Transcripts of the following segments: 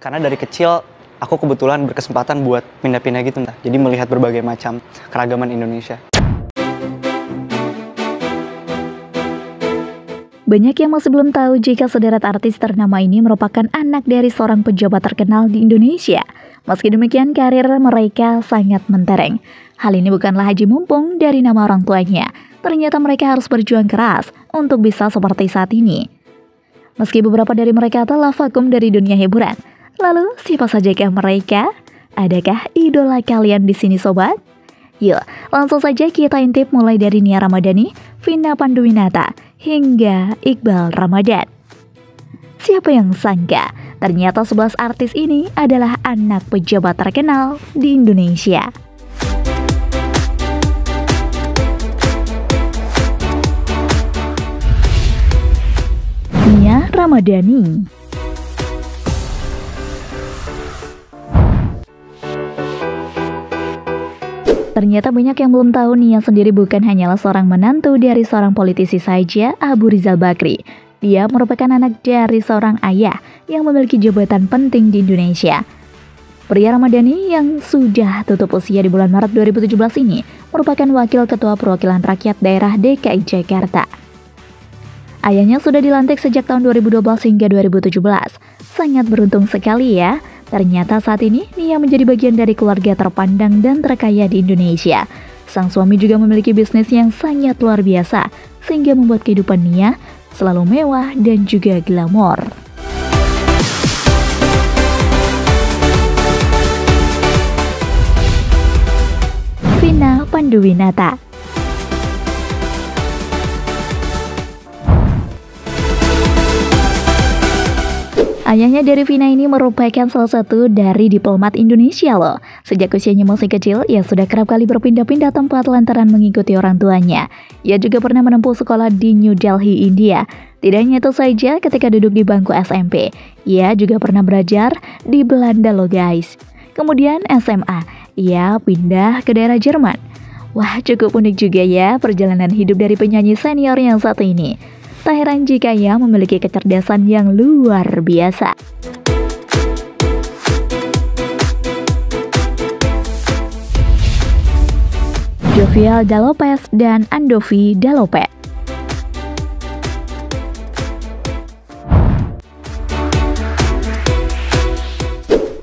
Karena dari kecil aku kebetulan berkesempatan buat pindah-pindah gitu, jadi melihat berbagai macam keragaman Indonesia. Banyak yang masih belum tahu jika sederet artis ternama ini merupakan anak dari seorang pejabat terkenal di Indonesia. Meski demikian, karir mereka sangat mentereng. Hal ini bukanlah haji mumpung dari nama orang tuanya. Ternyata mereka harus berjuang keras untuk bisa seperti saat ini. Meski beberapa dari mereka telah vakum dari dunia hiburan. Lalu, siapa sajakah mereka? Adakah idola kalian di sini, sobat? Yuk, langsung saja kita intip mulai dari Nia Ramadhani, Vina Panduwinata, hingga Iqbal Ramadan. Siapa yang sangka, ternyata 11 artis ini adalah anak pejabat terkenal di Indonesia. Nia Ramadhani. Ternyata banyak yang belum tahu Nia sendiri bukan hanyalah seorang menantu dari seorang politisi saja, Abu Rizal Bakri. Dia merupakan anak dari seorang ayah yang memiliki jabatan penting di Indonesia. Pria Ramadhani yang sudah tutup usia di bulan Maret 2017 ini merupakan wakil ketua perwakilan rakyat daerah DKI Jakarta. Ayahnya sudah dilantik sejak tahun 2012 hingga 2017. Sangat beruntung sekali ya. Ternyata saat ini Nia menjadi bagian dari keluarga terpandang dan terkaya di Indonesia. Sang suami juga memiliki bisnis yang sangat luar biasa, sehingga membuat kehidupan Nia selalu mewah dan juga glamor. Vina Panduwinata. Ayahnya dari Vina ini merupakan salah satu dari diplomat Indonesia loh. Sejak usianya masih kecil, ia sudah kerap kali berpindah-pindah tempat lantaran mengikuti orang tuanya. Ia juga pernah menempuh sekolah di New Delhi, India. Tidak hanya itu saja, ketika duduk di bangku SMP, ia juga pernah belajar di Belanda loh guys. Kemudian SMA, ia pindah ke daerah Jerman. Wah, cukup unik juga ya perjalanan hidup dari penyanyi senior yang satu ini. Tak heran jika ia memiliki kecerdasan yang luar biasa. Jovial Dalopez dan Andovi Dalopez.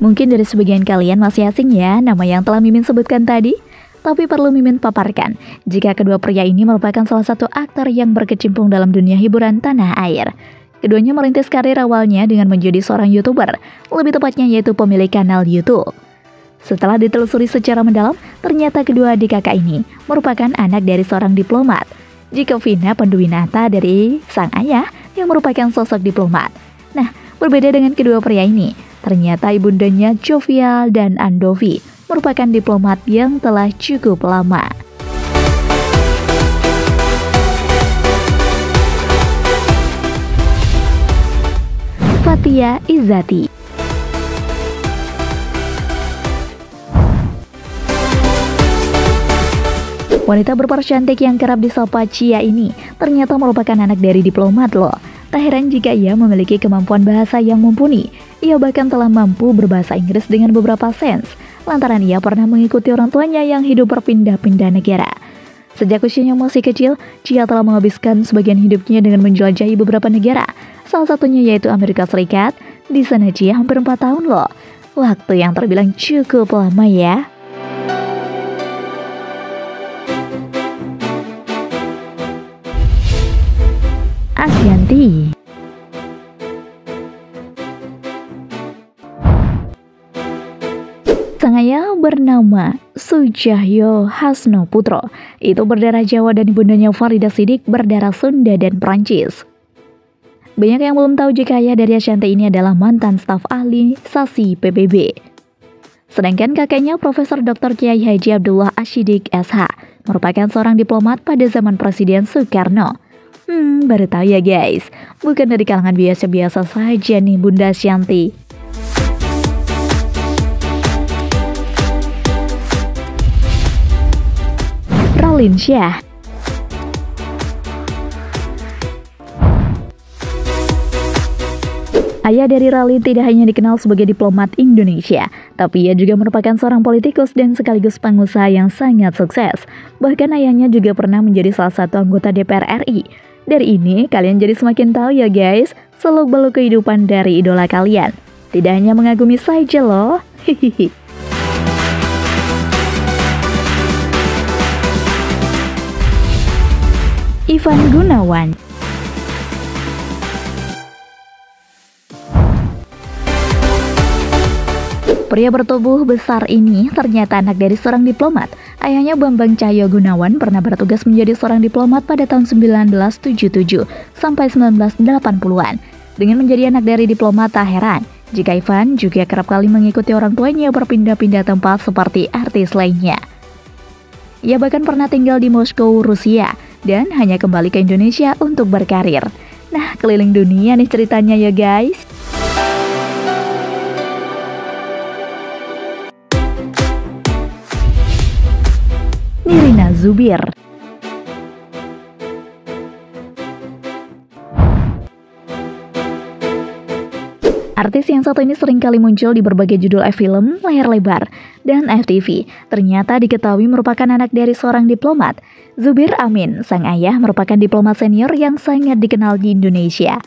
Mungkin dari sebagian kalian masih asing ya nama yang telah Mimin sebutkan tadi. Tapi perlu Mimin paparkan, jika kedua pria ini merupakan salah satu aktor yang berkecimpung dalam dunia hiburan tanah air. Keduanya merintis karir awalnya dengan menjadi seorang YouTuber, lebih tepatnya yaitu pemilik kanal YouTube. Setelah ditelusuri secara mendalam, ternyata kedua adik kakak ini merupakan anak dari seorang diplomat. Jika Vina Panduwinata dari sang ayah yang merupakan sosok diplomat. Nah, berbeda dengan kedua pria ini, ternyata ibundanya Jovial dan Andovi merupakan diplomat yang telah cukup lama. Fathia Izzati. Wanita berparas cantik yang kerap disapa Cia ini ternyata merupakan anak dari diplomat loh. Tak heran jika ia memiliki kemampuan bahasa yang mumpuni. Ia bahkan telah mampu berbahasa Inggris dengan beberapa sense, lantaran ia pernah mengikuti orang tuanya yang hidup berpindah-pindah negara. Sejak usianya masih kecil, Cia telah menghabiskan sebagian hidupnya dengan menjelajahi beberapa negara, salah satunya yaitu Amerika Serikat. Di sana Cia hampir 4 tahun loh. Waktu yang terbilang cukup lama ya. Ashanty. Sang ayah bernama Sujahyo Hasno Putro. Itu berdarah Jawa dan ibundanya Farida Sidik berdarah Sunda dan Prancis. Banyak yang belum tahu jika ayah dari Ashanty ini adalah mantan staf ahli Sasi PBB. Sedangkan kakeknya Profesor Dr. Kiai Haji Abdullah Ashidik SH merupakan seorang diplomat pada zaman Presiden Soekarno. Baru tahu ya guys, bukan dari kalangan biasa-biasa saja nih Bunda Ashanty. Raline Shah. Ayah dari Ralin tidak hanya dikenal sebagai diplomat Indonesia, tapi ia juga merupakan seorang politikus dan sekaligus pengusaha yang sangat sukses. Bahkan ayahnya juga pernah menjadi salah satu anggota DPR RI. Dari ini, kalian jadi semakin tahu ya guys, seluk-beluk kehidupan dari idola kalian. Tidak hanya mengagumi saja loh. Hihihi. Ivan Gunawan. Pria bertubuh besar ini ternyata anak dari seorang diplomat. Ayahnya Bambang Cahyo Gunawan pernah bertugas menjadi seorang diplomat pada tahun 1977 sampai 1980-an. Dengan menjadi anak dari diplomat, tak heran jika Ivan juga kerap kali mengikuti orang tuanya berpindah-pindah tempat seperti artis lainnya. Ia bahkan pernah tinggal di Moskow, Rusia, dan hanya kembali ke Indonesia untuk berkarir. Nah, keliling dunia nih ceritanya ya guys. Nirina Zubir. Artis yang satu ini seringkali muncul di berbagai judul film, layar lebar, dan FTV. Ternyata diketahui merupakan anak dari seorang diplomat. Zubir Amin, sang ayah, merupakan diplomat senior yang sangat dikenal di Indonesia.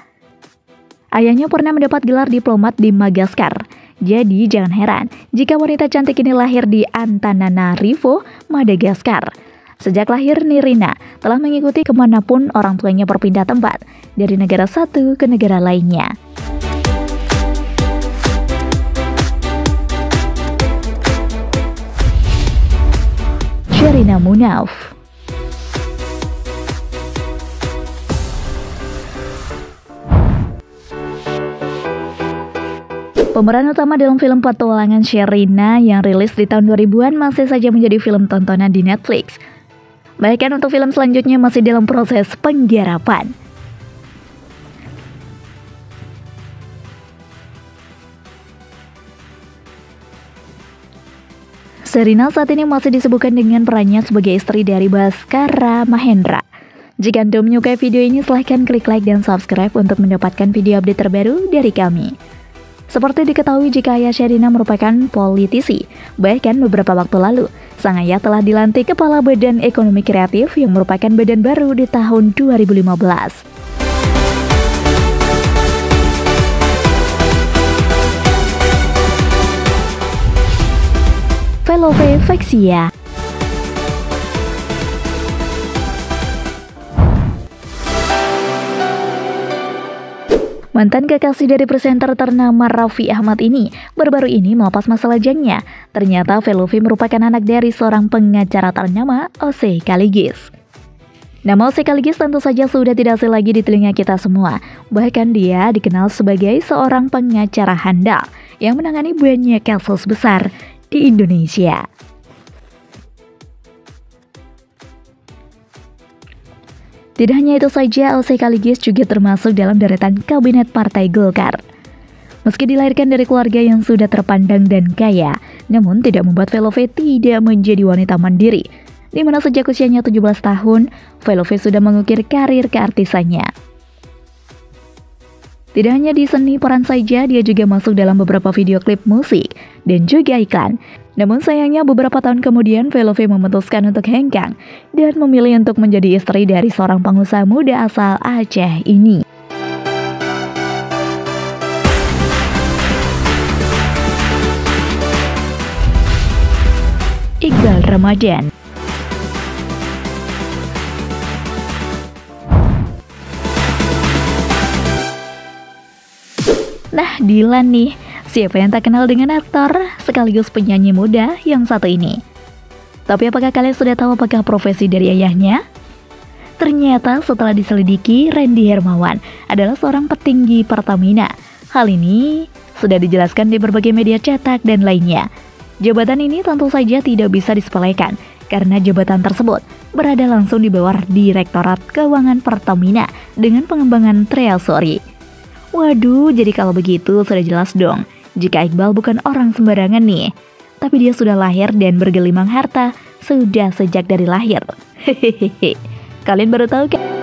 Ayahnya pernah mendapat gelar diplomat di Madagaskar. Jadi jangan heran jika wanita cantik ini lahir di Antananarivo, Madagaskar. Sejak lahir, Nirina telah mengikuti kemanapun orang tuanya berpindah tempat, dari negara satu ke negara lainnya. Sherina Munaf. Pemeran utama dalam film petualangan Sherina yang rilis di tahun 2000-an masih saja menjadi film tontonan di Netflix. Bahkan untuk film selanjutnya masih dalam proses penggarapan. Sherina saat ini masih disebutkan dengan perannya sebagai istri dari Baskara Mahendra. Jika Anda menyukai video ini, silahkan klik like dan subscribe untuk mendapatkan video update terbaru dari kami. Seperti diketahui jika ayah Sherina merupakan politisi, bahkan beberapa waktu lalu, sang ayah telah dilantik Kepala Badan Ekonomi Kreatif yang merupakan badan baru di tahun 2015. Velove Vexia. Mantan kekasih dari presenter ternama Raffi Ahmad ini baru-baru ini melepas masa lajangnya. Ternyata Velove merupakan anak dari seorang pengacara ternama, Ose Kaligis. Nama Ose Kaligis tentu saja sudah tidak asing lagi di telinga kita semua. Bahkan dia dikenal sebagai seorang pengacara handal yang menangani banyak kasus besar di Indonesia. Tidak hanya itu saja, Ose Kaligis juga termasuk dalam deretan kabinet Partai Golkar. Meski dilahirkan dari keluarga yang sudah terpandang dan kaya, namun tidak membuat Velove tidak menjadi wanita mandiri, di mana sejak usianya 17 tahun, Velove sudah mengukir karir keartisannya. Tidak hanya di seni peran saja, dia juga masuk dalam beberapa video klip musik dan juga iklan. Namun sayangnya beberapa tahun kemudian Velove memutuskan untuk hengkang dan memilih untuk menjadi istri dari seorang pengusaha muda asal Aceh ini. Iqbal Ramadan. Nah, Dilan nih, siapa yang tak kenal dengan aktor sekaligus penyanyi muda yang satu ini? Tapi apakah kalian sudah tahu apakah profesi dari ayahnya? Ternyata setelah diselidiki, Randy Hermawan adalah seorang petinggi Pertamina. Hal ini sudah dijelaskan di berbagai media cetak dan lainnya. Jabatan ini tentu saja tidak bisa disepelekan, karena jabatan tersebut berada langsung di bawah Direktorat Keuangan Pertamina dengan pengembangan treasury. Waduh, jadi kalau begitu sudah jelas dong jika Iqbal bukan orang sembarangan nih. Tapi dia sudah lahir dan bergelimang harta sudah sejak dari lahir. Hehehe. Kalian baru tahu kan?